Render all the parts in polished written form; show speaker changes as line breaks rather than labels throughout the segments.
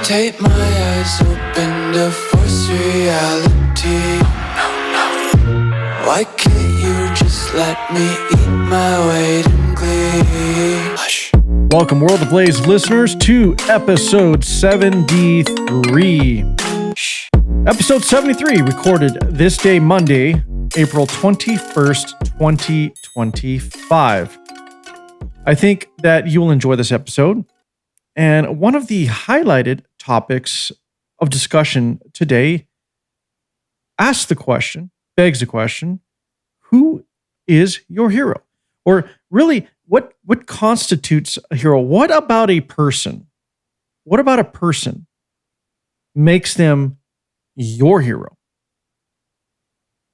Tape my eyes open to force reality. Why can't you just let me eat my weight in glee? Hush.
Welcome, World Ablaze listeners, to episode 73. Episode 73, recorded this day, Monday, April 21st, 2025. I think that you will enjoy this episode. And one of the highlighted topics of discussion today begs the question, who is your hero? Or really, what constitutes a hero? What about a person makes them your hero?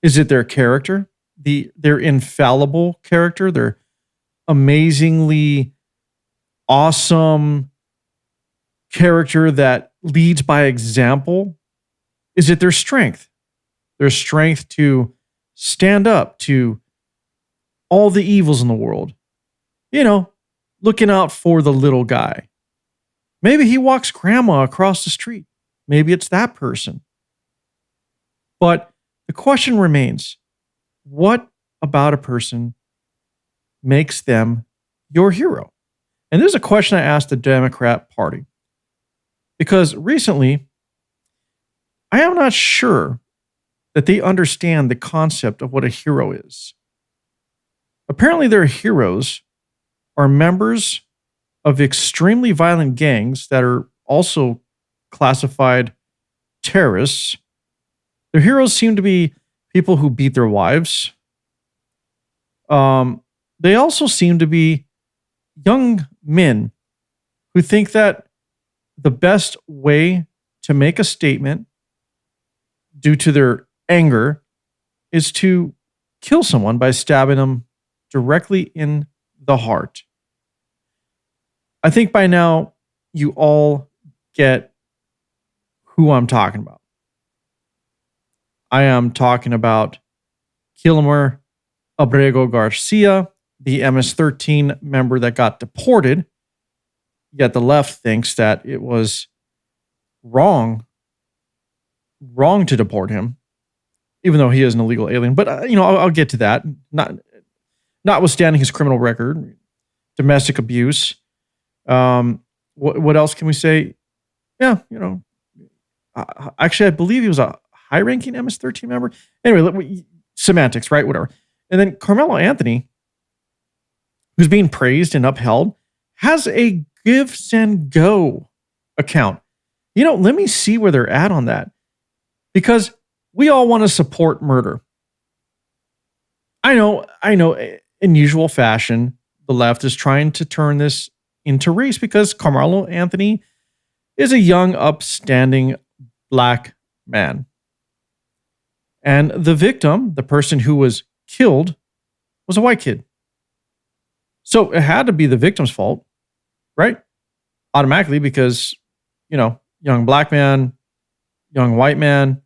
Is it their character, their infallible character, their amazingly awesome character that leads by example? Is it their strength? Their strength to stand up to all the evils in the world. You know, looking out for the little guy. Maybe he walks grandma across the street. Maybe it's that person. But the question remains, what about a person makes them your hero? And this is a question I asked the Democrat Party. Because recently, I am not sure that they understand the concept of what a hero is. Apparently, their heroes are members of extremely violent gangs that are also classified terrorists. Their heroes seem to be people who beat their wives. They also seem to be young men who think that the best way to make a statement due to their anger is to kill someone by stabbing them directly in the heart. I think by now you all get who I'm talking about. I am talking about Kilmar Abrego Garcia, the MS-13 member that got deported. Yet the left thinks that it was wrong to deport him, even though he is an illegal alien. But, I'll get to that. Notwithstanding his criminal record, domestic abuse. What else can we say? Yeah, actually, I believe he was a high-ranking MS-13 member. Anyway, semantics, right? Whatever. And then Karmelo Anthony, who's being praised and upheld, has a Give, Send, Go account. Let me see where they're at on that. Because we all want to support murder. I know, in usual fashion, the left is trying to turn this into race because Karmelo Anthony is a young, upstanding black man. And the victim, the person who was killed, was a white kid. So it had to be the victim's fault, right? Automatically, because, young black man, young white man.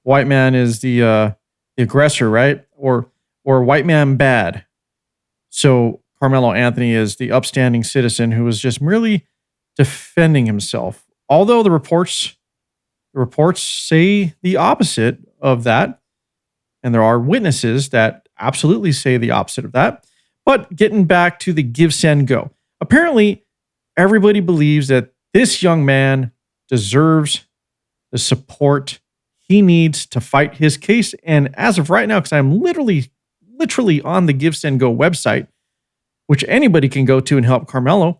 White man is the aggressor, right? Or white man bad. So Karmelo Anthony is the upstanding citizen who was just merely defending himself. Although the reports say the opposite of that. And there are witnesses that absolutely say the opposite of that. But getting back to the give, send, go. Apparently, everybody believes that this young man deserves the support he needs to fight his case. And as of right now, because I'm literally on the Give, Send, Go website, which anybody can go to and help Karmelo,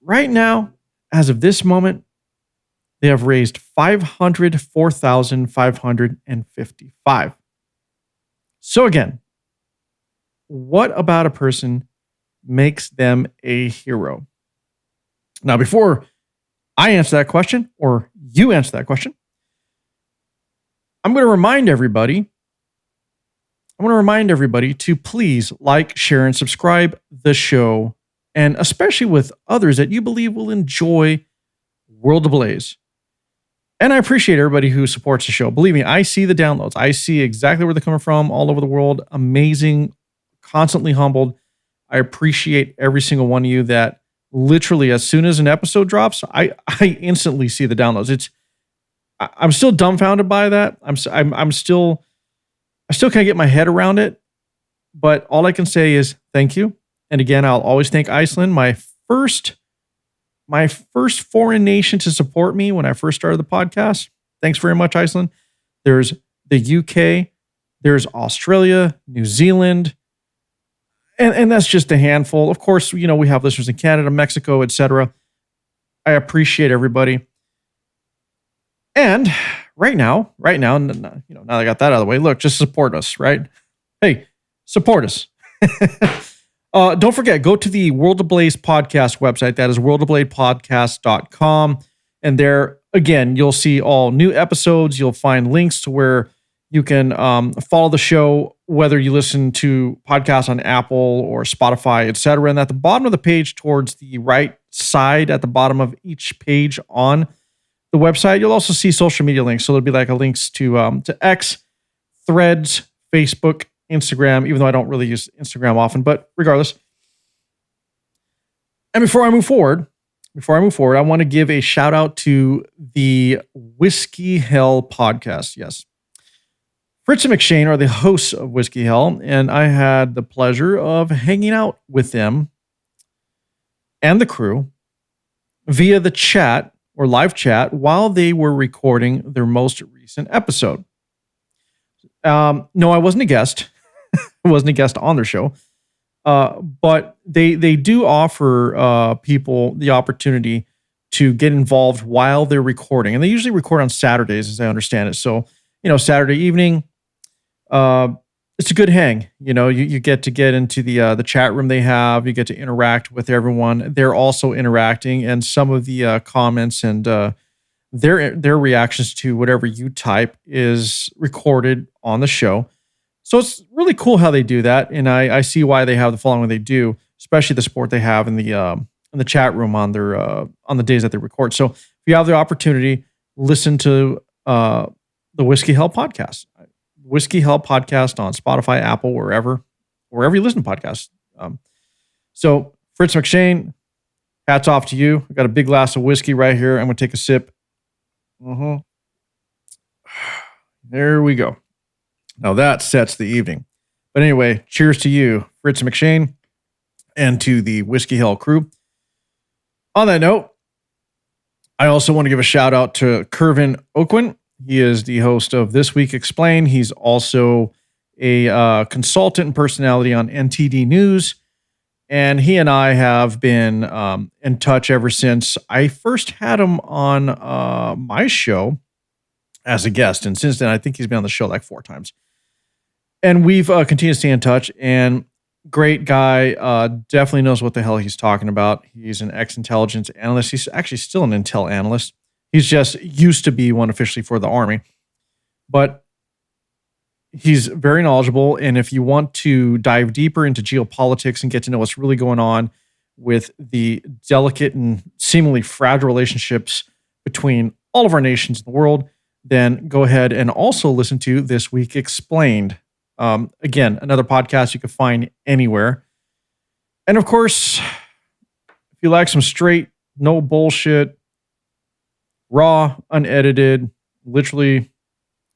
right now, as of this moment, they have raised $504,555. So again, what about a person makes them a hero? Now, before I answer that question, or you answer that question, I'm going to remind everybody to please like, share, and subscribe the show, and especially with others that you believe will enjoy World Ablaze. And I appreciate everybody who supports the show. Believe me, I see the downloads. I see exactly where they're coming from all over the world. Amazing, constantly humbled. I appreciate every single one of you that literally as soon as an episode drops, I instantly see the downloads. I'm still dumbfounded by that. I still can't get my head around it, but all I can say is thank you. And again, I'll always thank Iceland, my first foreign nation to support me when I first started the podcast. Thanks very much, Iceland. There's the UK, there's Australia, New Zealand, and that's just a handful. Of course, we have listeners in Canada, Mexico, etc. I appreciate everybody. And right now, now that I got that out of the way, look, just support us, right? Hey, support us. Don't forget, go to the World Ablaze podcast website. That is worldabladepodcast.com. And there, again, you'll see all new episodes. You'll find links to where you can follow the show, whether you listen to podcasts on Apple or Spotify, etc. And at the bottom of the page, towards the right side, at the bottom of each page on the website, you'll also see social media links. So there'll be like a links to X, Threads, Facebook, Instagram, even though I don't really use Instagram often, but regardless. And before I move forward, I want to give a shout out to the Whiskey Hell podcast. Yes. Fritz and McShane are the hosts of Whiskey Hell, and I had the pleasure of hanging out with them and the crew via the chat or live chat while they were recording their most recent episode. No, I wasn't a guest. I wasn't a guest on their show. But they do offer people the opportunity to get involved while they're recording. And they usually record on Saturdays, as I understand it. So, Saturday evening, it's a good hang. You get to get into the chat room they have. You get to interact with everyone. They're also interacting, and some of the comments and their reactions to whatever you type is recorded on the show. So it's really cool how they do that, and I see why they have the following they do, especially the support they have in the chat room on their on the days that they record. So if you have the opportunity, listen to the Whiskey Hell podcast. Whiskey Hell podcast on Spotify, Apple, wherever you listen to podcasts. So Fritz McShane, hats off to you. I got a big glass of whiskey right here. I'm going to take a sip. There we go. Now that sets the evening. But anyway, cheers to you, Fritz McShane, and to the Whiskey Hell crew. On that note, I also want to give a shout out to Kervin Oquin. He is the host of This Week Explained. He's also a consultant and personality on NTD News. And he and I have been in touch ever since I first had him on my show as a guest. And since then, I think he's been on the show like 4 times. And we've continued to stay in touch. And great guy, definitely knows what the hell he's talking about. He's an ex-intelligence analyst. He's actually still an intel analyst. He's just used to be one officially for the Army. But he's very knowledgeable. And if you want to dive deeper into geopolitics and get to know what's really going on with the delicate and seemingly fragile relationships between all of our nations in the world, then go ahead and also listen to This Week Explained. Again, another podcast you can find anywhere. And of course, if you like some straight, no bullshit, raw, unedited, literally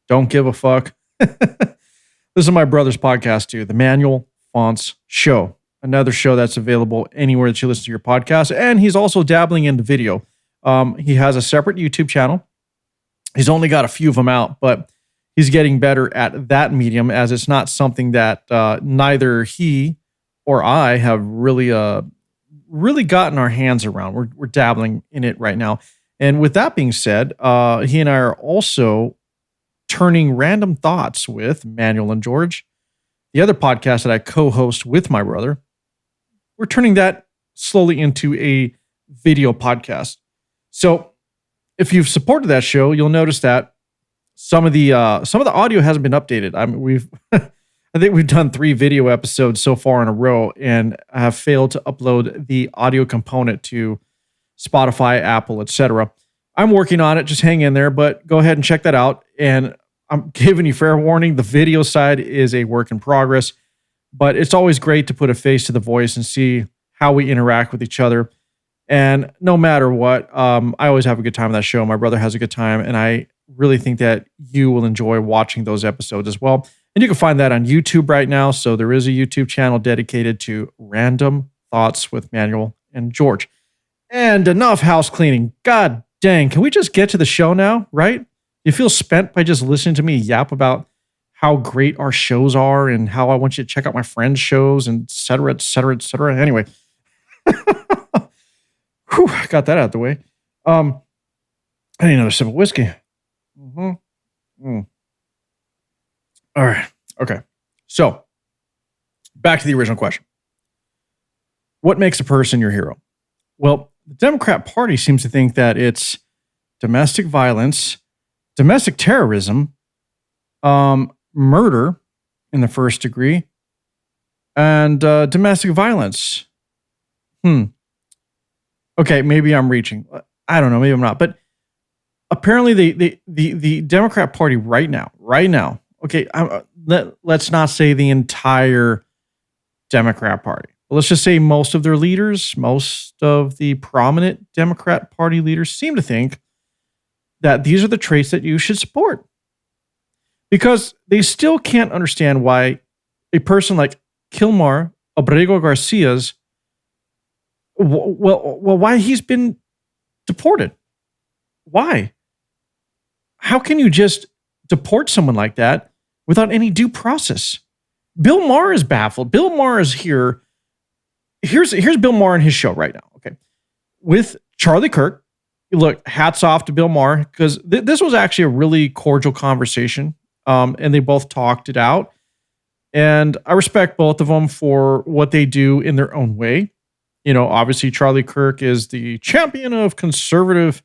don't give a fuck. This is my brother's podcast too, the Manual Fonts Show. Another show that's available anywhere that you listen to your podcast. And he's also dabbling into video. He has a separate YouTube channel. He's only got a few of them out, but he's getting better at that medium, as it's not something that neither he or I have really gotten our hands around. We're dabbling in it right now. And with that being said, he and I are also turning Random Thoughts with Manuel and George, the other podcast that I co-host with my brother. We're turning that slowly into a video podcast. So if you've supported that show, you'll notice that some of the audio hasn't been updated. I think we've done 3 video episodes so far in a row, and I have failed to upload the audio component to Spotify, Apple, etc. I'm working on it. Just hang in there, but go ahead and check that out. And I'm giving you fair warning, the video side is a work in progress, but it's always great to put a face to the voice and see how we interact with each other. And no matter what, I always have a good time on that show. My brother has a good time, and I really think that you will enjoy watching those episodes as well. And you can find that on YouTube right now. So there is a YouTube channel dedicated to Random Thoughts with Manuel and George. And enough house cleaning. God dang, can we just get to the show now, right? You feel spent by just listening to me yap about how great our shows are and how I want you to check out my friends' shows and et cetera, et cetera, et cetera. Anyway. Whew, I got that out of the way. I need another sip of whiskey. All right. Okay. So, back to the original question. What makes a person your hero? Well, the Democrat Party seems to think that it's domestic violence, domestic terrorism, murder in the first degree, and domestic violence. Okay, maybe I'm reaching. I don't know. Maybe I'm not. But apparently, the Democrat Party right now. Okay, let's not say the entire Democrat Party. But let's just say most of their leaders, most of the prominent Democrat Party leaders seem to think that these are the traits that you should support. Because they still can't understand why a person like Kilmar Abrego Garcia's why he's been deported. Why? How can you just deport someone like that without any due process? Bill Maher is baffled. Bill Maher is here. Here's Bill Maher in his show right now. Okay, with Charlie Kirk. Look, hats off to Bill Maher because this was actually a really cordial conversation, and they both talked it out. And I respect both of them for what they do in their own way. You know, obviously Charlie Kirk is the champion of conservative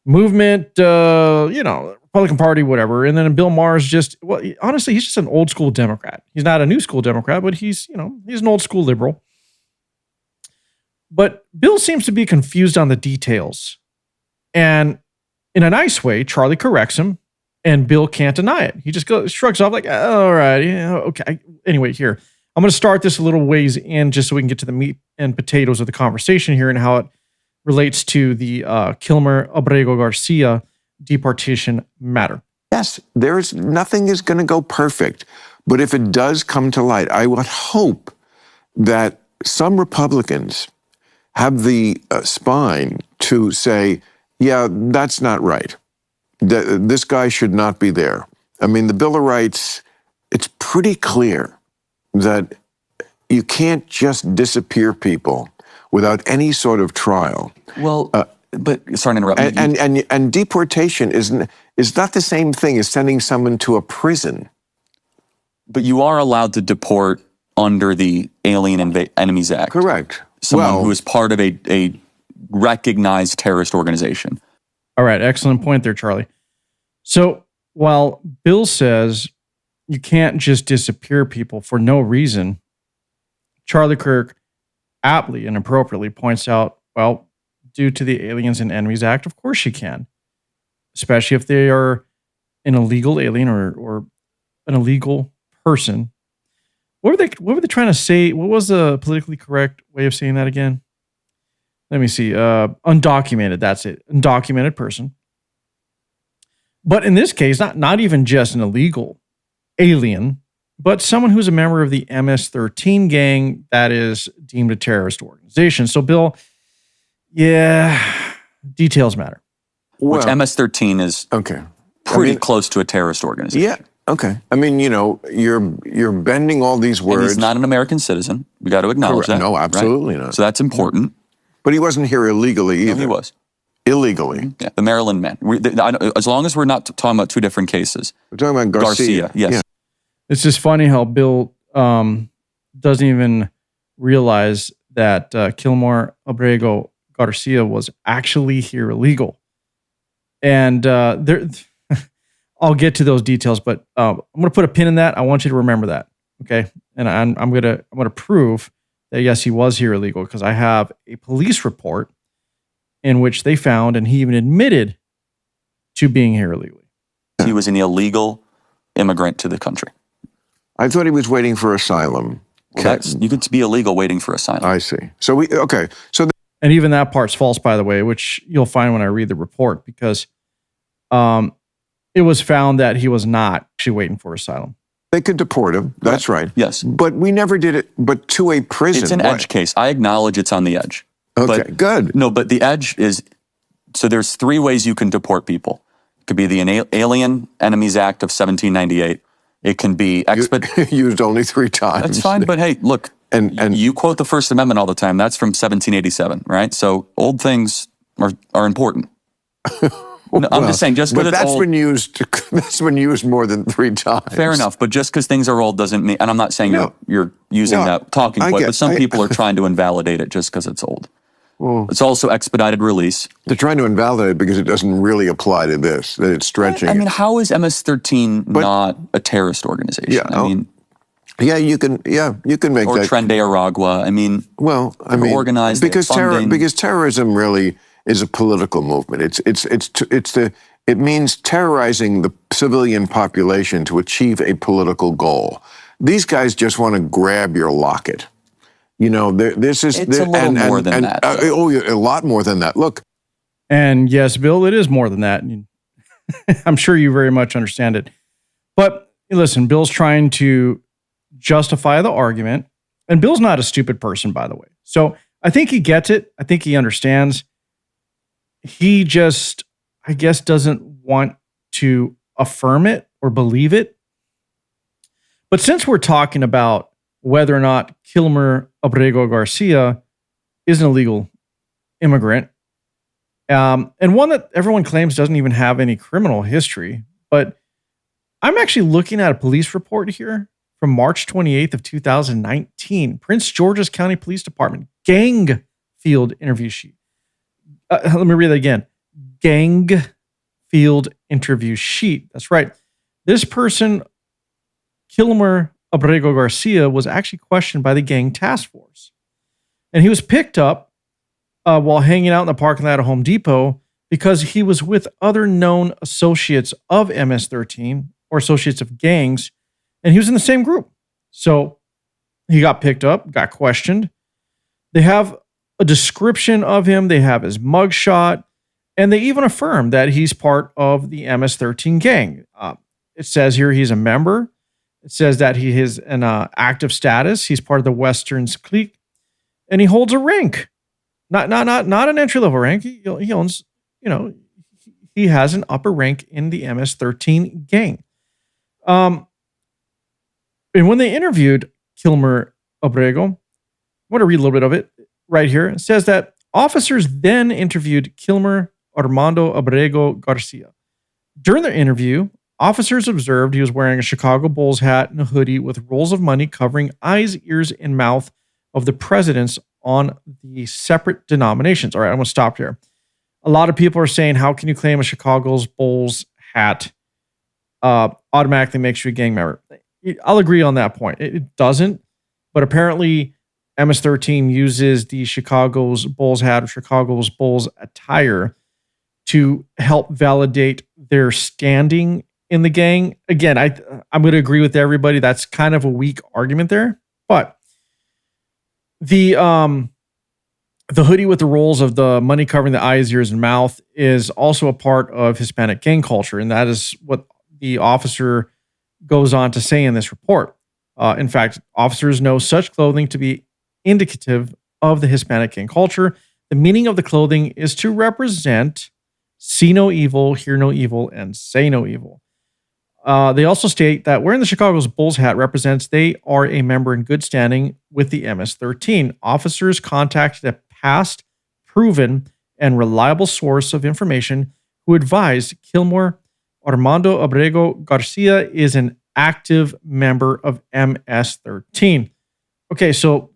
movement, Republican Party, whatever. And then Bill Maher is just, honestly, he's just an old school Democrat. He's not a new school Democrat, but he's an old school liberal. But Bill seems to be confused on the details. And in a nice way, Charlie corrects him and Bill can't deny it. He just shrugs off like, all right, yeah, okay. Anyway, here. I'm going to start this a little ways in just so we can get to the meat and potatoes of the conversation here and how it relates to the Kilmar Abrego Garcia deportation matter.
Yes, nothing is going to go perfect. But if it does come to light, I would hope that some Republicans have the spine to say, yeah, that's not right. This guy should not be there. I mean, the Bill of Rights, it's pretty clear that you can't just disappear people without any sort of trial.
Well, but sorry to interrupt.
And deportation is not the same thing as sending someone to a prison.
But you are allowed to deport under the Alien Enemies Act.
Correct.
Someone who is part of a recognized terrorist organization.
All right, excellent point there, Charlie. So while Bill says you can't just disappear people for no reason, Charlie Kirk aptly and appropriately points out, well, due to the Aliens and Enemies Act, of course you can, especially if they are an illegal alien or an illegal person. What were they trying to say? What was the politically correct way of saying that again? Let me see. Undocumented, that's it. Undocumented person. But in this case, not even just an illegal alien, but someone who's a member of the MS-13 gang that is deemed a terrorist organization. So, Bill, yeah, details matter.
Which MS-13 is pretty close to a terrorist organization.
Yeah, okay. I mean, you're bending all these words.
And he's not an American citizen. We got to acknowledge that.
No, absolutely not.
So that's important.
But he wasn't here illegally either.
No, he was.
Illegally.
Yeah, the Maryland man. As long as we're not talking about two different cases.
We're talking about Garcia.
Yes. Yeah.
It's just funny how Bill doesn't even realize that Kilmar Abrego Garcia was actually here illegal. And I'll get to those details, but I'm going to put a pin in that. I want you to remember that, okay? And I'm going to prove that yes, he was here illegal because I have a police report in which they found, and he even admitted to being here illegally.
He was an illegal immigrant to the country.
I thought he was waiting for asylum.
Well, you could be illegal waiting for asylum.
I see. So
And even that part's false, by the way, which you'll find when I read the report, because it was found that he was not actually waiting for asylum.
They could deport him. That's right.
Yes.
But we never did it, but to a prison.
It's an edge case. I acknowledge it's on the edge.
Okay,
But-
good.
No, but the edge is, so there's 3 ways you can deport people. It could be the Alien Enemies Act of 1798. It can be
Used only 3 times.
That's fine, but hey, look,
And
you quote the First Amendment all the time. That's from 1787, right? So old things are important. No, I'm just saying, just because
but
it's
that's
old,
been used. That's been used more than 3 times.
fair enough. But just because things are old doesn't mean, and I'm not saying
No.
you're using
No,
that talking
I
point,
get-
but some
I-
people are trying to invalidate it just because it's old.
Well,
It's also expedited release.
they're trying to invalidate it because it doesn't really apply to this. That it's stretching.
I mean,
it.
how is MS-13 not a terrorist organization?
Yeah,
I mean,
Yeah, you can make
or
that.
Tren de Aragua. I mean,
Well, I
They're
mean,
organized, they have
because
funding.
because terrorism really is a political movement. It means terrorizing the civilian population to achieve a political goal. These guys just want to grab your locket. This is
It's a little more than that, though.
a lot more than that. Look,
And yes, Bill, it is more than that. I'm sure you very much understand it. But listen, Bill's trying to justify the argument. And Bill's not a stupid person, by the way. So I think he gets it. I think he understands. He just, I guess, doesn't want to affirm it or believe it. But since we're talking about whether or not Kilmar Abrego Garcia is an illegal immigrant, and one that everyone claims doesn't even have any criminal history, but I'm actually looking at a police report here from March 28th of 2019, Prince George's County Police Department, gang field interview sheet. Let me read that again. Gang field interview sheet. That's right. This person, Kilmar Abrego Garcia, was actually questioned by the gang task force. And he was picked up while hanging out in the parking lot of Home Depot because he was with other known associates of MS-13 or associates of gangs, and he was in the same group. So he got picked up, got questioned. They have a description of him. They have his mugshot, and they even affirm that he's part of the MS-13 gang. It says here he's a member. It says that he has an active status. He's part of the Westerns clique, and he holds a rank. Not an entry-level rank. He owns, he has an upper rank in the MS-13 gang. And when they interviewed Kilmar Abrego, I want to read a little bit of it right here. It says that officers then interviewed Kilmar Armando Abrego Garcia. During their interview, officers observed he was wearing a Chicago Bulls hat and a hoodie with rolls of money covering eyes, ears, and mouth of the presidents on the separate denominations. All right, I'm going to stop here. A lot of people are saying, how can you claim a Chicago's Bulls hat automatically makes you a gang member? I'll agree on that point. It doesn't, but apparently MS-13 uses the Chicago's Bulls hat or Chicago's Bulls attire to help validate their standing in the gang. Again, I'm going to agree with everybody. That's kind of a weak argument there, but the hoodie with the rolls of the money covering the eyes, ears, and mouth is also a part of Hispanic gang culture, and that is what the officer goes on to say in this report. In fact, officers know such clothing to be indicative of the Hispanic gang culture. The meaning of the clothing is to represent see no evil, hear no evil, and say no evil. They also state that wearing the Chicago's Bulls hat represents they are a member in good standing with the MS-13. Officers contacted a past, proven, and reliable source of information who advised Kilmar Armando Abrego Garcia is an active member of MS-13. Okay, so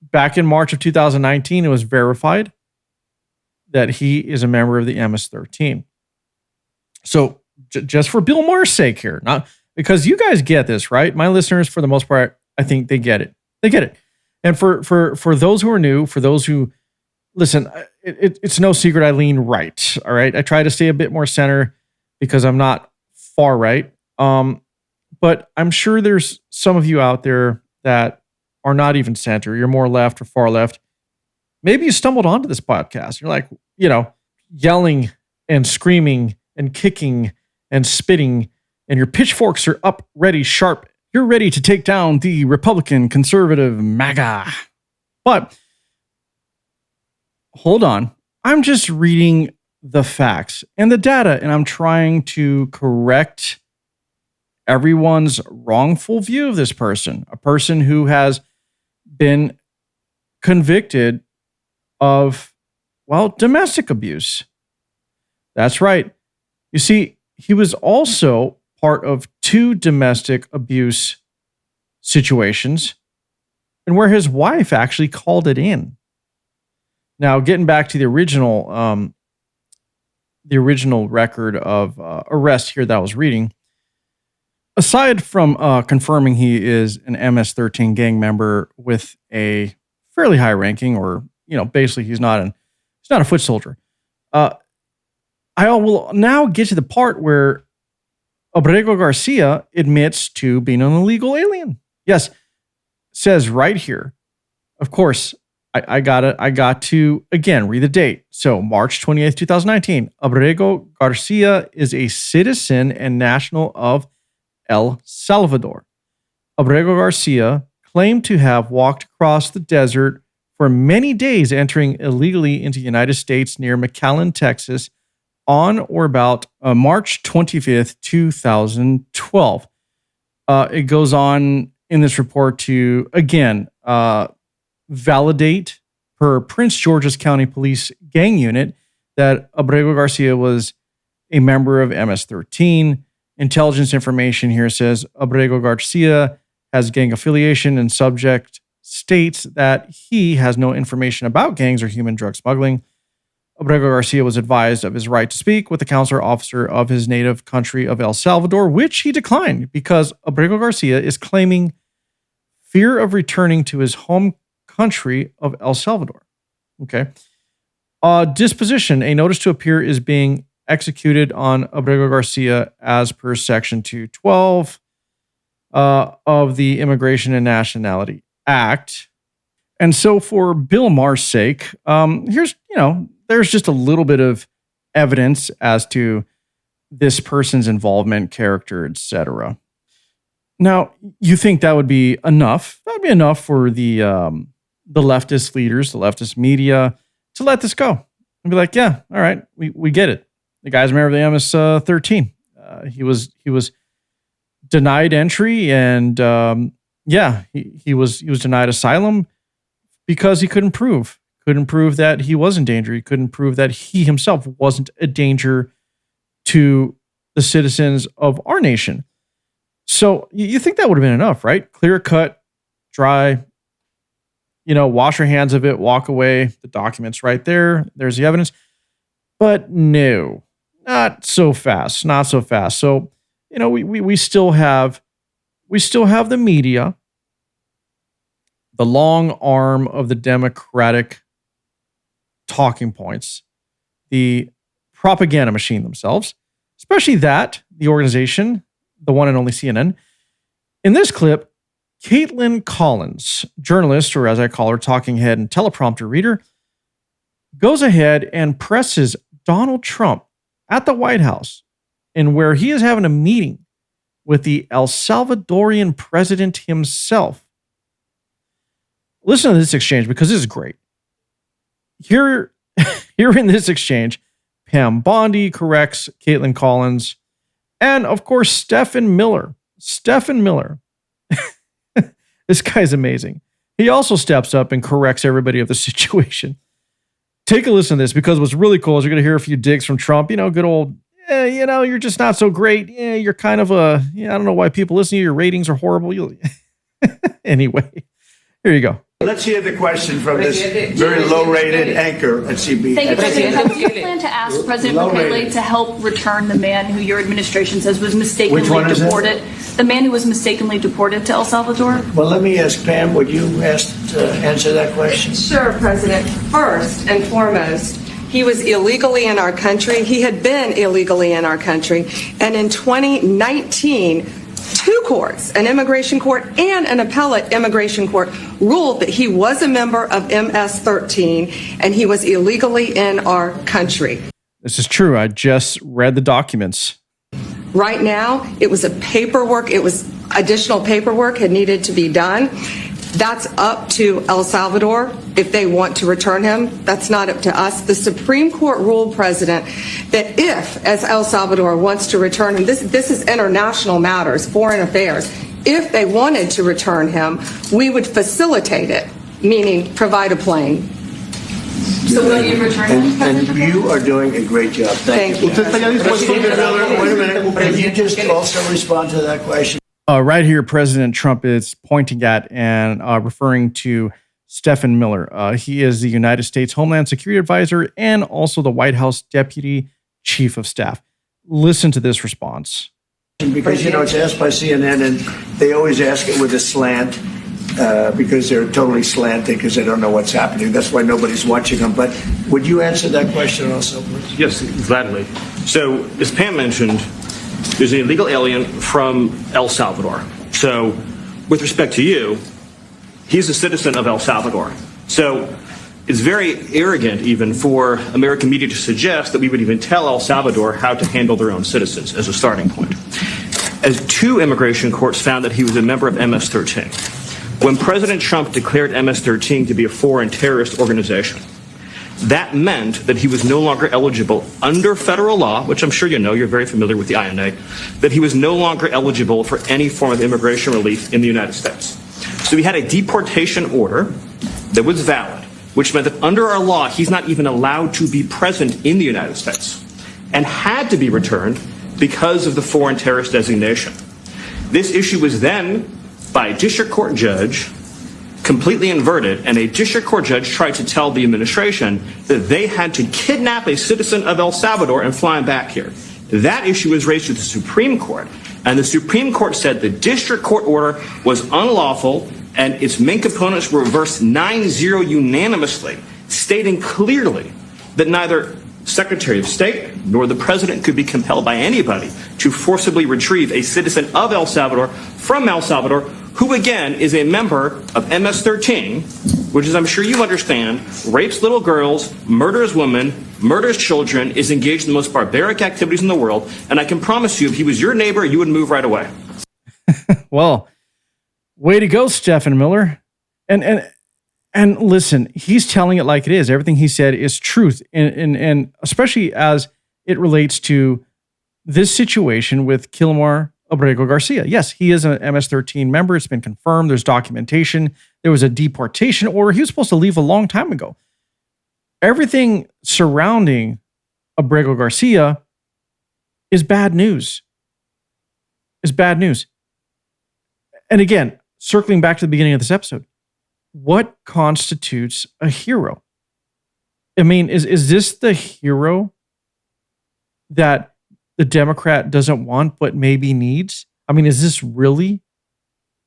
back in March of 2019, it was verified that he is a member of the MS-13. So just for Bill Maher's sake here, not because you guys get this, right? My listeners, for the most part, I think they get it. They get it. And for those who are new, for those who listen, it's no secret I lean right. All right, I try to stay a bit more center because I'm not far right. But I'm sure there's some of you out there that are not even center. You're more left or far left. Maybe you stumbled onto this podcast. You're like, yelling and screaming and kicking and spitting, and your pitchforks are up, ready, sharp. You're ready to take down the Republican, conservative, MAGA. But hold on. I'm just reading the facts and the data, and I'm trying to correct everyone's wrongful view of this person, a person who has been convicted of, domestic abuse. That's right. You see, he was also part of 2 domestic abuse situations, and where his wife actually called it in. Now, getting back to the original record of arrest here that I was reading, aside from confirming he is an MS-13 gang member with a fairly high ranking, or basically he's not a foot soldier. I will now get to the part where Abrego Garcia admits to being an illegal alien. Yes, says right here. Of course, I got to again read the date. So March 28th, 2019. Abrego Garcia is a citizen and national of El Salvador. Abrego Garcia claimed to have walked across the desert for many days, entering illegally into the United States near McAllen, Texas, on or about March 25th, 2012. It goes on in this report to, again, validate per Prince George's County Police gang unit that Abrego Garcia was a member of MS-13. Intelligence information here says Abrego Garcia has gang affiliation, and subject states that he has no information about gangs or human drug smuggling. Abrego Garcia was advised of his right to speak with the consular officer of his native country of El Salvador, which he declined because Abrego Garcia is claiming fear of returning to his home country of El Salvador. Okay. Disposition. A notice to appear is being executed on Abrego Garcia as per Section 212 of the Immigration and Nationality Act. And so for Bill Maher's sake, there's just a little bit of evidence as to this person's involvement, character, etc. Now, you think that would be enough? That would be enough for the leftist leaders, the leftist media, to let this go and be like, yeah, all right, we get it. The guy's a member of the MS-13. He was denied entry, and he was denied asylum because he couldn't prove that he was in danger. He couldn't prove that he himself wasn't a danger to the citizens of our nation. So you think that would have been enough, right? Clear cut, dry, wash your hands of it, walk away. The document's right there. There's the evidence. But no, not so fast. Not so fast. So, we still have the media, the long arm of the Democratic talking points, the propaganda machine themselves, especially the organization, the one and only CNN. In this clip, Caitlin Collins, journalist, or as I call her, talking head and teleprompter reader, goes ahead and presses Donald Trump at the White House, and where he is having a meeting with the El Salvadorian president himself. Listen to this exchange because this is great. Here in this exchange, Pam Bondi corrects Caitlin Collins, and of course, Stephen Miller. This guy's amazing. He also steps up and corrects everybody of the situation. Take a listen to this, because what's really cool is you're going to hear a few digs from Trump. Good old, you're just not so great. Yeah, you're kind of I don't know why people listen to you. Your ratings are horrible. Anyway, here you go.
Let's hear the question from this very low-rated anchor at CBS.
Thank you, President. Do you plan to ask President Bukele to help return the man who your administration says was mistakenly deported? The man who was mistakenly deported to El Salvador?
Well, let me ask Pam, would you answer that question?
Sure, President. First and foremost, he was illegally in our country. He had been illegally in our country. And in 2019, 2 two courts, an immigration court and an appellate immigration court, ruled that he was a member of MS-13 and he was illegally in our country.
This is true. I just read the documents.
Right now, it was additional paperwork had needed to be done. That's up to El Salvador if they want to return him. That's not up to us. The Supreme Court ruled, President, that if, as El Salvador wants to return him, this is international matters, foreign affairs. If they wanted to return him, we would facilitate it, meaning provide a plane.
So will you return him?
And you are doing a great job. Thank you. Stephen Miller, wait a minute. Can you just also respond to that question?
Right here, President Trump is pointing at and referring to Stephen Miller. He is the United States Homeland Security Advisor and also the White House Deputy Chief of Staff. Listen to this response.
Because, it's asked by CNN, and they always ask it with a slant because they're totally slanted because they don't know what's happening. That's why nobody's watching them. But would you answer that question also, please?
Yes, gladly. So, as Pam mentioned, there's an illegal alien from El Salvador. So, with respect to you, he's a citizen of El Salvador. So, it's very arrogant even for American media to suggest that we would even tell El Salvador how to handle their own citizens as a starting point. As two immigration courts found that he was a member of MS-13. When President Trump declared MS-13 to be a foreign terrorist organization, that meant that he was no longer eligible under federal law, which I'm sure you know, you're very familiar with the INA, that he was no longer eligible for any form of immigration relief in the United States. So he had a deportation order that was valid, which meant that under our law, he's not even allowed to be present in the United States and had to be returned because of the foreign terrorist designation. This issue was then, by a district court judge, completely inverted, and a district court judge tried to tell the administration that they had to kidnap a citizen of El Salvador and fly him back here. That issue was raised to the Supreme Court, and the Supreme Court said the district court order was unlawful, and its main components were reversed 9-0 unanimously, stating clearly that neither Secretary of State nor the President could be compelled by anybody to forcibly retrieve a citizen of El Salvador from El Salvador, who again is a member of MS-13, which, as I'm sure you understand, rapes little girls, murders women, murders children, is engaged in the most barbaric activities in the world. And I can promise you, if he was your neighbor, you would move right away.
Well, way to go, Stephen Miller. And listen, he's telling it like it is. Everything he said is truth. And especially as it relates to this situation with Kilmar Abrego Garcia. Yes, he is an MS-13 member. It's been confirmed. There's documentation. There was a deportation order. He was supposed to leave a long time ago. Everything surrounding Abrego Garcia is bad news. Is bad news. And again, circling back to the beginning of this episode, what constitutes a hero? I mean, is this the hero that the Democrat doesn't want but maybe needs? I mean, is this really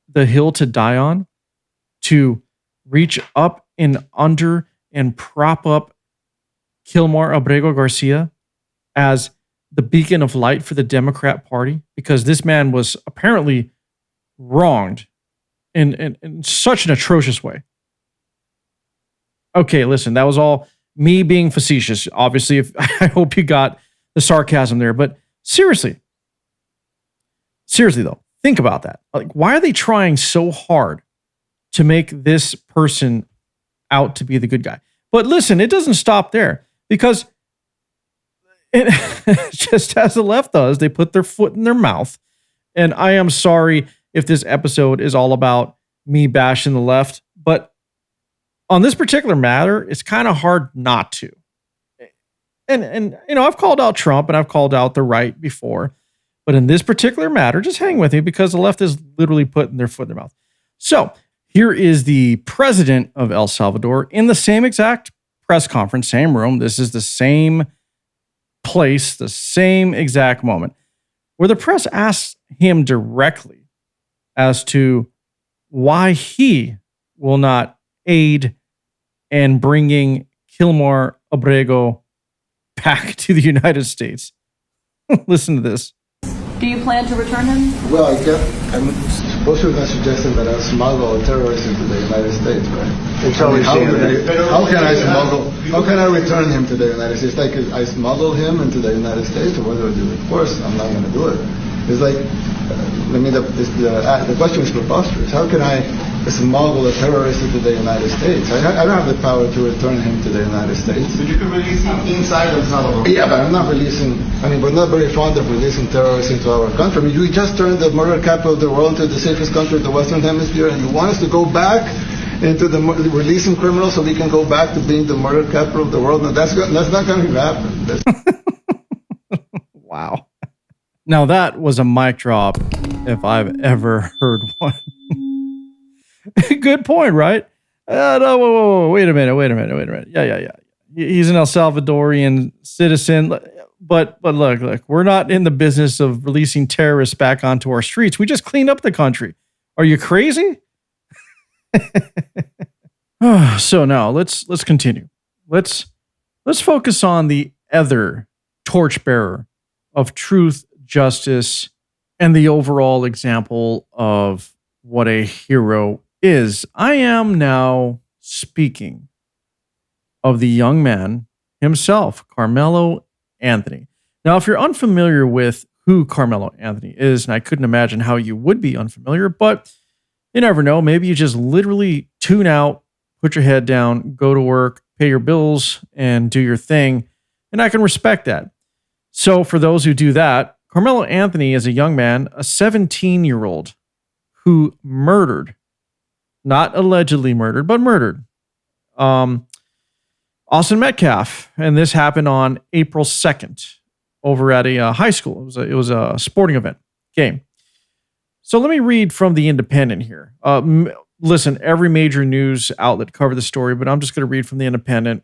the hill to die on? To reach up and under and prop up Kilmar Abrego Garcia as the beacon of light for the Democrat Party? Because this man was apparently wronged in such an atrocious way. Okay, listen, that was all me being facetious. Obviously, I hope you got the sarcasm there, but seriously though, think about that. Like, why are they trying so hard to make this person out to be the good guy? But listen, it doesn't stop there, because just as the left does, they put their foot in their mouth. And I am sorry if this episode is all about me bashing the left, but on this particular matter, it's kind of hard not to. And I've called out Trump and I've called out the right before, but in this particular matter, just hang with me, because the left is literally putting their foot in their mouth. So here is the president of El Salvador in the same exact press conference, same room. This is the same place, the same exact moment, where the press asks him directly as to why he will not aid in bringing Kilmar Abrego back to the United States. Listen to this.
Do you plan to return him?
Well, I'm supposed to not suggesting that I smuggle terrorists into the United States, right? How can I return him to the United States? Like I smuggle him into the United States, or what do I do? Of course, I'm not going to do it. It's like, the question is preposterous. How can I smuggle a terrorist into the United States? I don't have the power to return him to the United States.
But you can release him inside El Salvador.
Yeah, but I'm not releasing. We're not very fond of releasing terrorists into our country. We just turned the murder capital of the world into the safest country of the Western Hemisphere, and you want us to go back into releasing criminals so we can go back to being the murder capital of the world? No, that's not going to happen.
Wow. Now that was a mic drop if I've ever heard one. Good point, right? No, whoa, wait a minute. Yeah. He's an El Salvadorian citizen, but look, we're not in the business of releasing terrorists back onto our streets. We just cleaned up the country. Are you crazy? So now let's continue. Let's focus on the other torchbearer of truth, justice, and the overall example of what a hero is. I am now speaking of the young man himself, Karmelo Anthony. Now, if you're unfamiliar with who Karmelo Anthony is, and I couldn't imagine how you would be unfamiliar, but you never know. Maybe you just literally tune out, put your head down, go to work, pay your bills, and do your thing, and I can respect that. So for those who do that, Karmelo Anthony is a young man, a 17-year-old who murdered, not allegedly murdered, but murdered, Austin Metcalf. And this happened on April 2nd over at a high school. It was a sporting event game. So let me read from The Independent here. Listen, every major news outlet covered the story, but I'm just going to read from The Independent.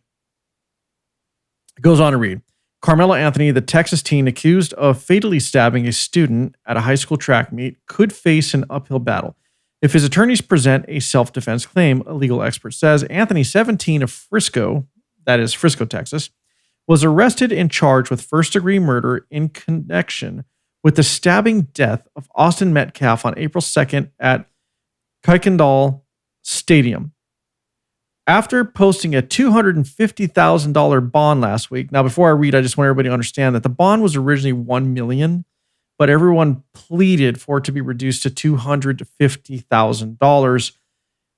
It goes on to read. Karmelo Anthony, the Texas teen accused of fatally stabbing a student at a high school track meet, could face an uphill battle if his attorneys present a self-defense claim, a legal expert says. Anthony, 17 of Frisco, that is Frisco, Texas, was arrested and charged with first-degree murder in connection with the stabbing death of Austin Metcalf on April 2nd at Kuykendall Stadium. After posting a $250,000 bond last week. Now, before I read, I just want everybody to understand that the bond was originally $1 million, but everyone pleaded for it to be reduced to $250,000 to $50,000.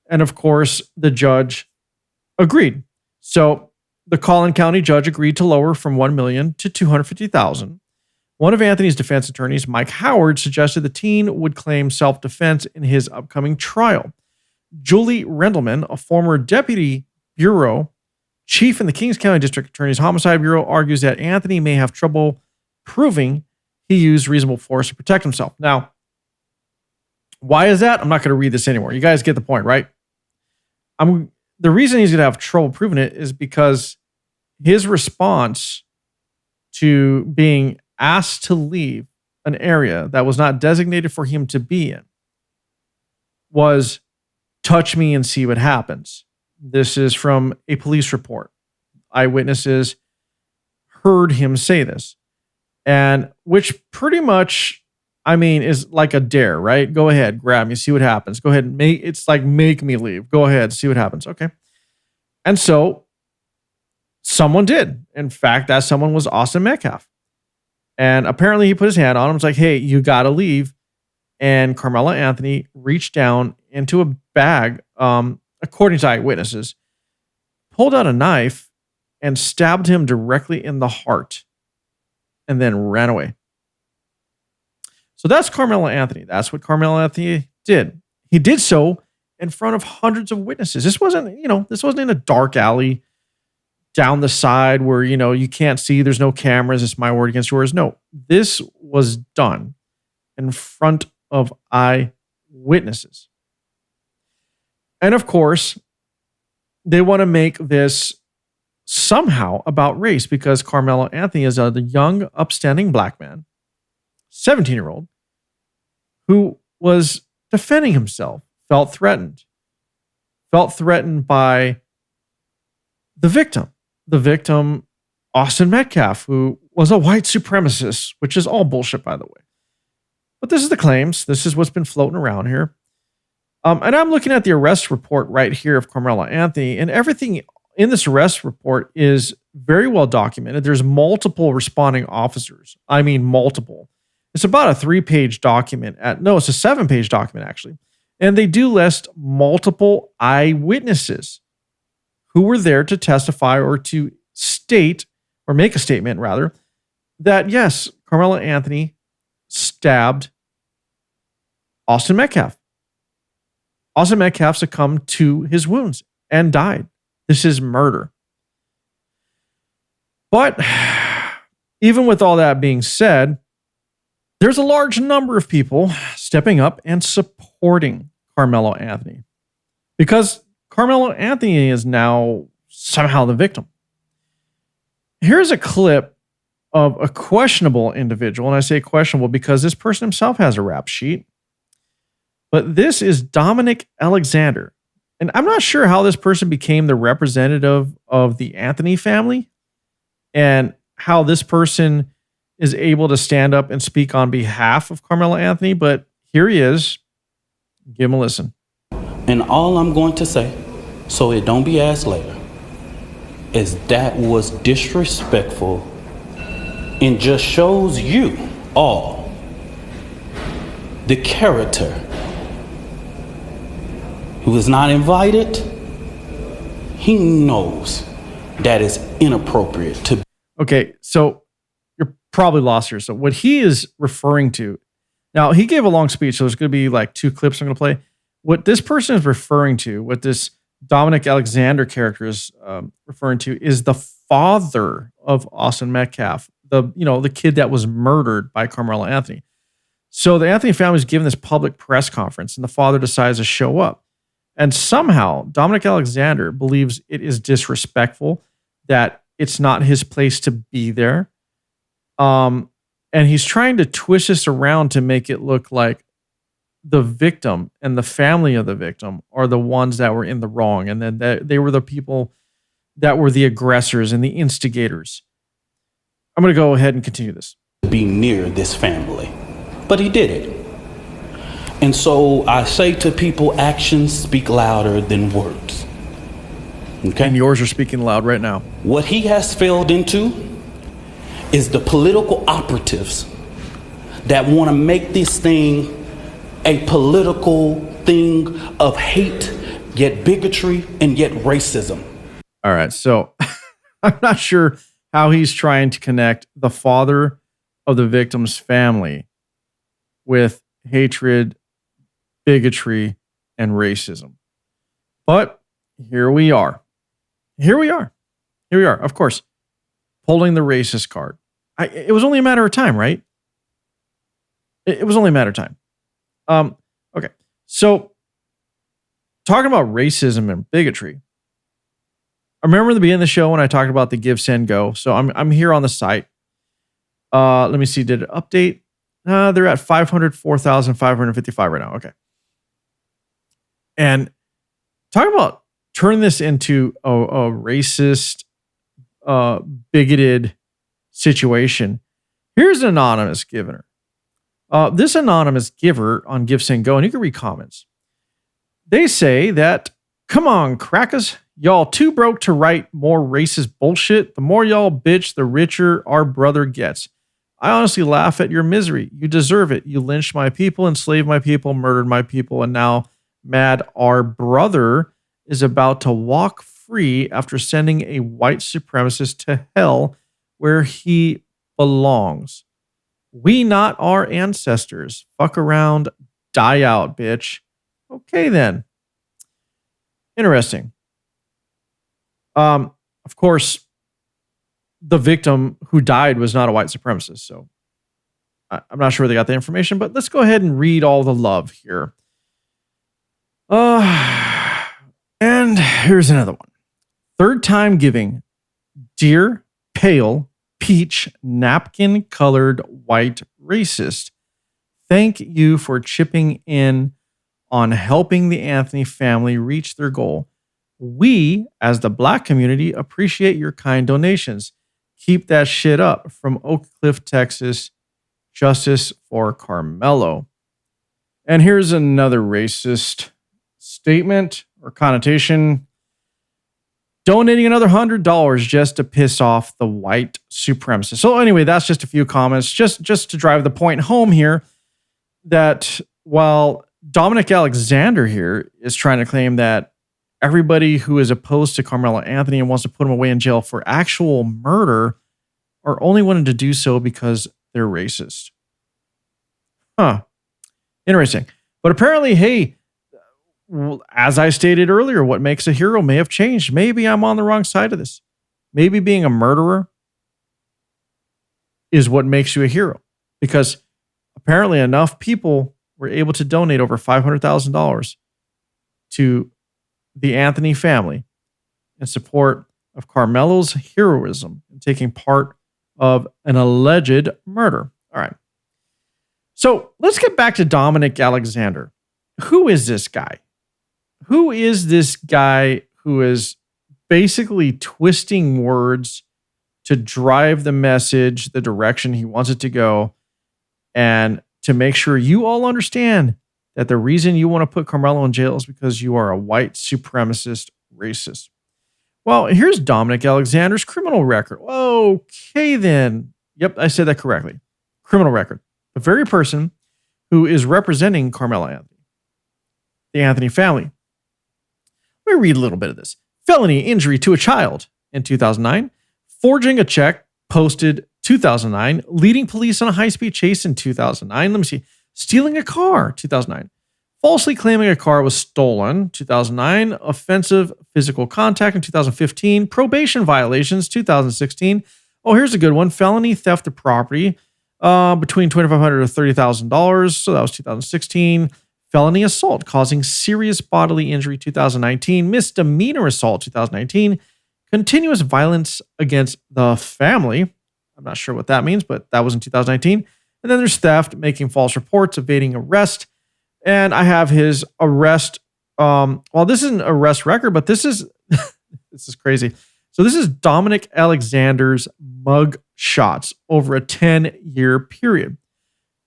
And of course, the judge agreed. So the Collin County judge agreed to lower from $1 million to $250,000. One of Anthony's defense attorneys, Mike Howard, suggested the teen would claim self-defense in his upcoming trial. Julie Rendelman, a former deputy bureau chief in the Kings County District Attorney's Homicide Bureau, argues that Anthony may have trouble proving he used reasonable force to protect himself. Now, why is that? I'm not going to read this anymore. You guys get the point, right? The reason he's going to have trouble proving it is because his response to being asked to leave an area that was not designated for him to be in was touch me and see what happens. This is from a police report. Eyewitnesses heard him say this, and which pretty much, is like a dare, right? Go ahead, grab me, see what happens. Go ahead, it's like make me leave. Go ahead, see what happens. Okay. And so someone did. In fact, that someone was Austin Metcalf. And apparently he put his hand on him. It's like, hey, you got to leave. And Karmelo Anthony reached down into a bag, according to eyewitnesses, pulled out a knife and stabbed him directly in the heart and then ran away. So that's Karmelo Anthony. That's what Karmelo Anthony did. He did so in front of hundreds of witnesses. This wasn't in a dark alley down the side where, you can't see, there's no cameras, it's my word against yours. No, this was done in front of eyewitnesses. And of course, they want to make this somehow about race because Karmelo Anthony is a young, upstanding black man, 17-year-old, who was defending himself, felt threatened by the victim, Austin Metcalf, who was a white supremacist, which is all bullshit, by the way. But this is the claims. This is what's been floating around here. And I'm looking at the arrest report right here of Karmelo Anthony, and everything in this arrest report is very well documented. There's multiple responding officers. I mean, multiple. It's about a 3-page document. It's a 7-page document, actually. And they do list multiple eyewitnesses who were there to testify or to state, or make a statement, rather, that yes, Karmelo Anthony stabbed Austin Metcalf. Austin Metcalf succumbed to his wounds and died. This is murder. But even with all that being said, there's a large number of people stepping up and supporting Karmelo Anthony, because Karmelo Anthony is now somehow the victim. Here's a clip of a questionable individual, and I say questionable because this person himself has a rap sheet. But this is Dominic Alexander. And I'm not sure how this person became the representative of the Anthony family and how this person is able to stand up and speak on behalf of Karmelo Anthony, but here he is. Give him a listen.
And all I'm going to say, so it don't be asked later, is that was disrespectful and just shows you all the character who is not invited. He knows that is inappropriate to.
Okay, so you're probably lost here. So what he is referring to, now he gave a long speech, so there's going to be like 2 clips I'm going to play. What this person is referring to, what this Dominic Alexander character is referring to, is the father of Austin Metcalf, the kid that was murdered by Karmelo Anthony. So the Anthony family is given this public press conference, and the father decides to show up. And somehow Dominic Alexander believes it is disrespectful, that it's not his place to be there. And he's trying to twist this around to make it look like the victim and the family of the victim are the ones that were in the wrong, and then they were the people that were the aggressors and the instigators. I'm going to go ahead and continue this.
Be near this family, but he did it. And so I say to people, actions speak louder than words. Okay?
And yours are speaking loud right now.
What he has failed into is the political operatives that want to make this thing a political thing of hate, yet bigotry, and yet racism.
All right, so I'm not sure how he's trying to connect the father of the victim's family with hatred, bigotry, and racism. But here we are. Of course, pulling the racist card. It was only a matter of time, right? It was only a matter of time. Okay. So talking about racism and bigotry, I remember at the beginning of the show when I talked about the give, send, go. So I'm here on the site. Let me see. Did it update? They're at 504,555 right now. Okay. And talk about turning this into a racist, bigoted situation. Here's an anonymous giver. This anonymous giver on Give, Send, Go, and you can read comments. They say that, come on, crackers, y'all too broke to write more racist bullshit. The more y'all bitch, the richer our brother gets. I honestly laugh at your misery. You deserve it. You lynched my people, enslaved my people, murdered my people, and now mad our brother is about to walk free after sending a white supremacist to hell where he belongs. We not our ancestors. Fuck around, die out, bitch. Okay, then. Interesting. Of course, the victim who died was not a white supremacist, so I'm not sure where they got the information, but let's go ahead and read all the love here. And here's another one. Third time giving. Dear pale peach napkin colored white racist, thank you for chipping in on helping the Anthony family reach their goal. We, as the Black community, appreciate your kind donations. Keep that shit up. From Oak Cliff, Texas, justice for Karmelo. And here's another racist statement or connotation. Donating another $100 just to piss off the white supremacists. So anyway, that's just a few comments, just to drive the point home here that while Dominic Alexander here is trying to claim that everybody who is opposed to Karmelo Anthony and wants to put him away in jail for actual murder are only wanting to do so because they're racist. Interesting. But apparently, hey, as I stated earlier, what makes a hero may have changed. Maybe I'm on the wrong side of this. Maybe being a murderer is what makes you a hero. Because apparently enough people were able to donate over $500,000 to the Anthony family in support of Karmelo's heroism and taking part of an alleged murder. All right. So let's get back to Dominic Alexander. Who is this guy? Who is this guy who is basically twisting words to drive the message the direction he wants it to go, and to make sure you all understand that the reason you want to put Karmelo in jail is because you are a white supremacist racist? Well, here's Dominic Alexander's criminal record. Okay, then. Yep, I said that correctly. Criminal record. The very person who is representing Karmelo Anthony, the Anthony family. Let me read a little bit of this. Felony injury to a child in 2009. Forging a check posted 2009. Leading police on a high-speed chase in 2009. Let me see. Stealing a car, 2009. Falsely claiming a car was stolen, 2009. Offensive physical contact in 2015. Probation violations, 2016. Oh, here's a good one. Felony theft of property between $2,500 to $30,000. So that was 2016. Felony assault causing serious bodily injury, 2019. Misdemeanor assault, 2019. Continuous violence against the family. I'm not sure what that means, but that was in 2019. And then there's theft, making false reports, evading arrest. And I have his arrest. Well, this isn't an arrest record, but this is this is crazy. So this is Dominic Alexander's mug shots over a 10-year period.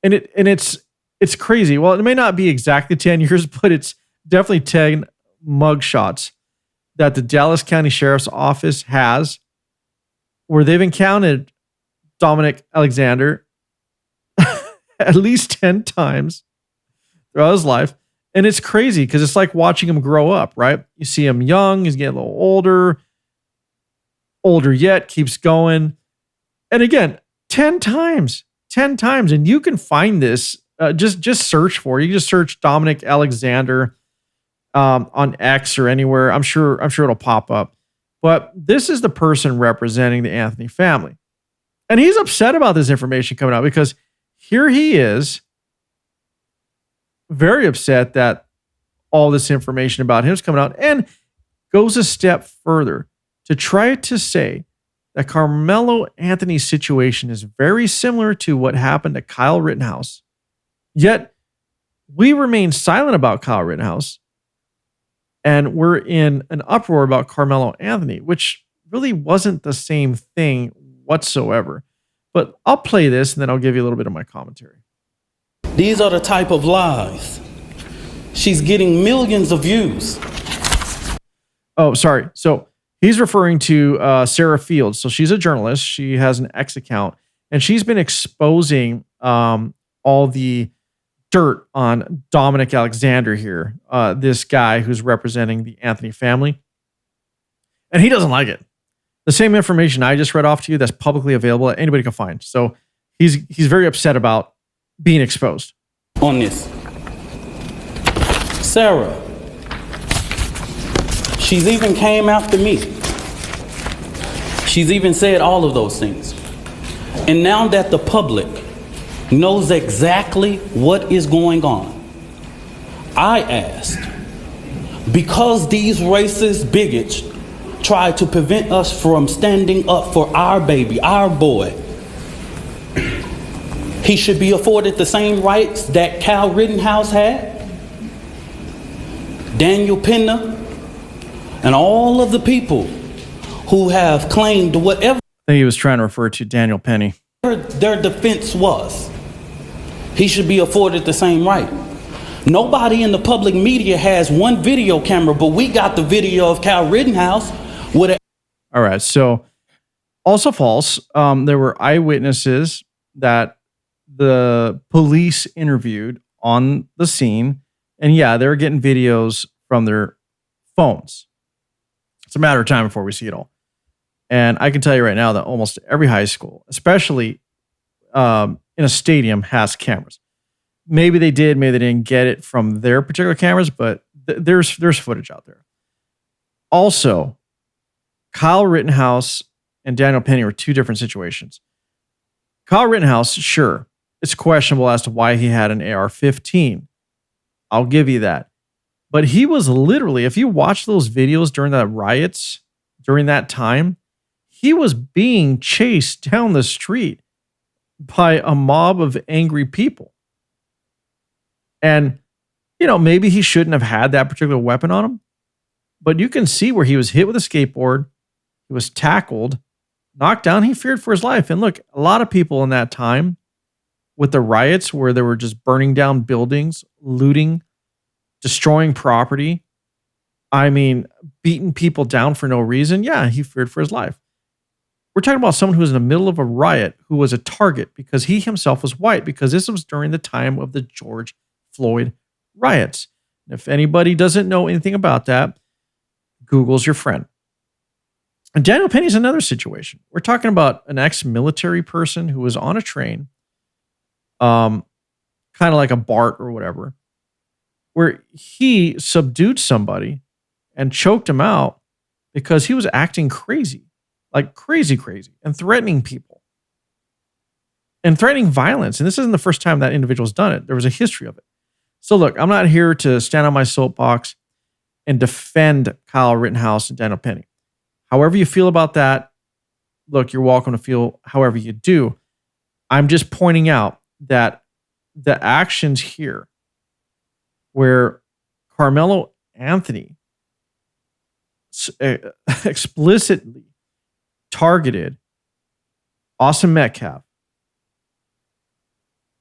And it's crazy. Well, it may not be exactly 10 years, but it's definitely 10 mug shots that the Dallas County Sheriff's Office has, where they've encountered Dominic Alexander at least 10 times throughout his life. And it's crazy because it's like watching him grow up, right? You see him young, he's getting a little older yet, keeps going. And again, 10 times. And you can find this, just search for it. You can just search Dominic Alexander on X or anywhere. I'm sure it'll pop up. But this is the person representing the Anthony family. And he's upset about this information coming out because here he is, very upset that all this information about him is coming out, and goes a step further to try to say that Karmelo Anthony's situation is very similar to what happened to Kyle Rittenhouse. Yet we remain silent about Kyle Rittenhouse, and we're in an uproar about Karmelo Anthony, which really wasn't the same thing whatsoever. But I'll play this and then I'll give you a little bit of my commentary.
These are the type of lies. She's getting millions of views.
Oh, sorry. So he's referring to Sarah Fields. So she's a journalist. She has an X account, and she's been exposing all the dirt on Dominic Alexander here, this guy who's representing the Anthony family. And he doesn't like it. The same information I just read off to you that's publicly available that anybody can find. So he's very upset about being exposed.
On this. Sarah. She's even came after me. She's even said all of those things. And now that the public knows exactly what is going on, I asked, because these racist bigots try to prevent us from standing up for our baby, our boy, he should be afforded the same rights that Kyle Rittenhouse had, Daniel Pena, and all of the people who have claimed whatever.
I think he was trying to refer to Daniel Penny.
Their defense was. he should be afforded the same right. Nobody in the public media has one video camera, but we got the video of Kyle Rittenhouse with a...
All right, so also false. There were eyewitnesses that the police interviewed on the scene, and yeah, they were getting videos from their phones. It's a matter of time before we see it all. And I can tell you right now that almost every high school, especially in a stadium, has cameras. Maybe they did, maybe they didn't get it from their particular cameras, but there's footage out there. Also, Kyle Rittenhouse and Daniel Penny were two different situations. Kyle Rittenhouse, sure, it's questionable as to why he had an AR-15. I'll give you that. But he was literally, if you watch those videos during the riots, during that time, he was being chased down the street by a mob of angry people. And, you know, maybe he shouldn't have had that particular weapon on him, but you can see where he was hit with a skateboard. He was tackled, knocked down. He feared for his life. And look, a lot of people in that time with the riots where they were just burning down buildings, looting, destroying property. I mean, beating people down for no reason. Yeah, he feared for his life. We're talking about someone who was in the middle of a riot who was a target because he himself was white, because this was during the time of the George Floyd riots. And if anybody doesn't know anything about that, Google's your friend. And Daniel Penny's another situation. We're talking about an ex-military person who was on a train, kind of like a BART or whatever, where he subdued somebody and choked him out because he was acting crazy, like crazy, and threatening people and threatening violence. And this isn't the first time that individual's done it. There was a history of it. So look, I'm not here to stand on my soapbox and defend Kyle Rittenhouse and Daniel Penny. However you feel about that, look, you're welcome to feel however you do. I'm just pointing out that the actions here where Karmelo Anthony explicitly targeted Austin Metcalf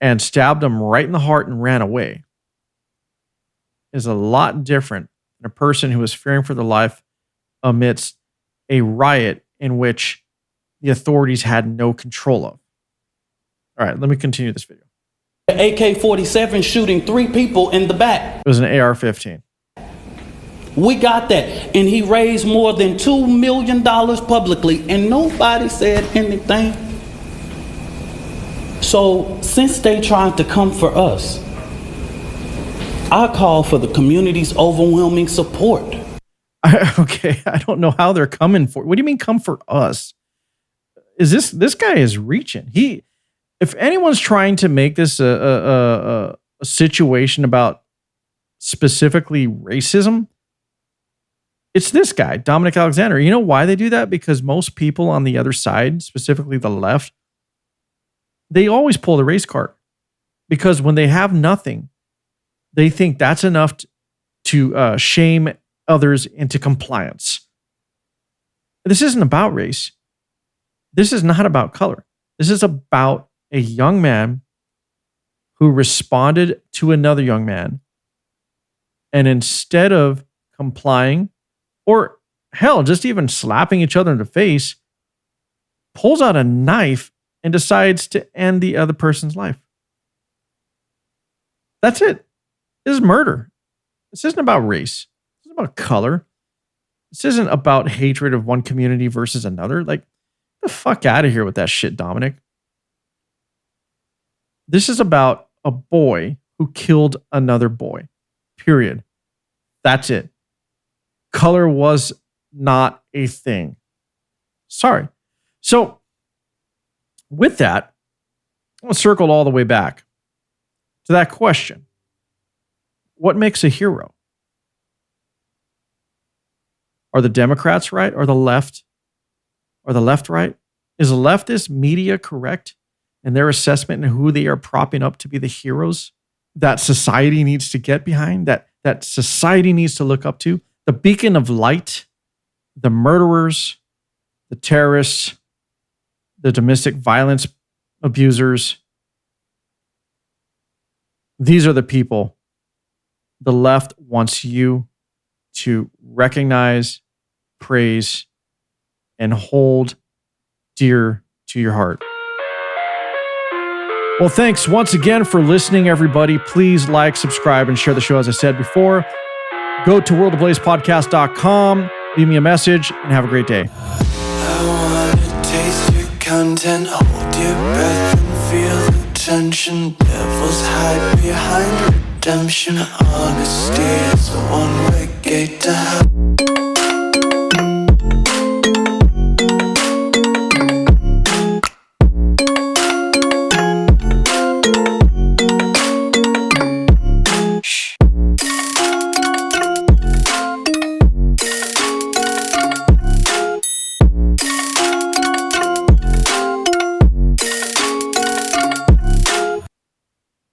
and stabbed him right in the heart and ran away is a lot different than a person who was fearing for their life amidst a riot in which the authorities had no control of. All right, let me continue this video.
AK-47 shooting 3 people in the back.
It was an AR-15.
We got that. And he raised more than $2 million publicly, and nobody said anything. So since they tried to come for us, I call for the community's overwhelming support.
Okay, I don't know how they're coming for. What do you mean come for us? Is this guy is reaching. If anyone's trying to make this a situation about specifically racism, it's this guy, Dominic Alexander. You know why they do that? Because most people on the other side, specifically the left, they always pull the race card. Because when they have nothing, they think that's enough to shame others into compliance. This isn't about race. This is not about color. This is about a young man who responded to another young man, and instead of complying, or hell, just even slapping each other in the face, pulls out a knife and decides to end the other person's life. That's it. This is murder. This isn't about race. This isn't about color. This isn't about hatred of one community versus another. Like, get the fuck out of here with that shit, Dominic. This is about a boy who killed another boy. Period. That's it. Color was not a thing. Sorry. So, with that, I'm going to circle all the way back to that question. What makes a hero? Are the Democrats right? Or the left? Or the left right? Is the leftist media correct in their assessment and who they are propping up to be the heroes that society needs to get behind, that society needs to look up to? The beacon of light, the murderers, the terrorists, the domestic violence abusers. These are the people the left wants you to recognize, praise, and hold dear to your heart. Well, thanks once again for listening, everybody. Please like, subscribe, and share the show, as I said before. Go to worldofblazepodcast.com, leave me a message, and have a great day.
I wanna taste your content, hold your breath and feel the tension. Devils hide behind redemption. Honesty is a one-way gate to hell.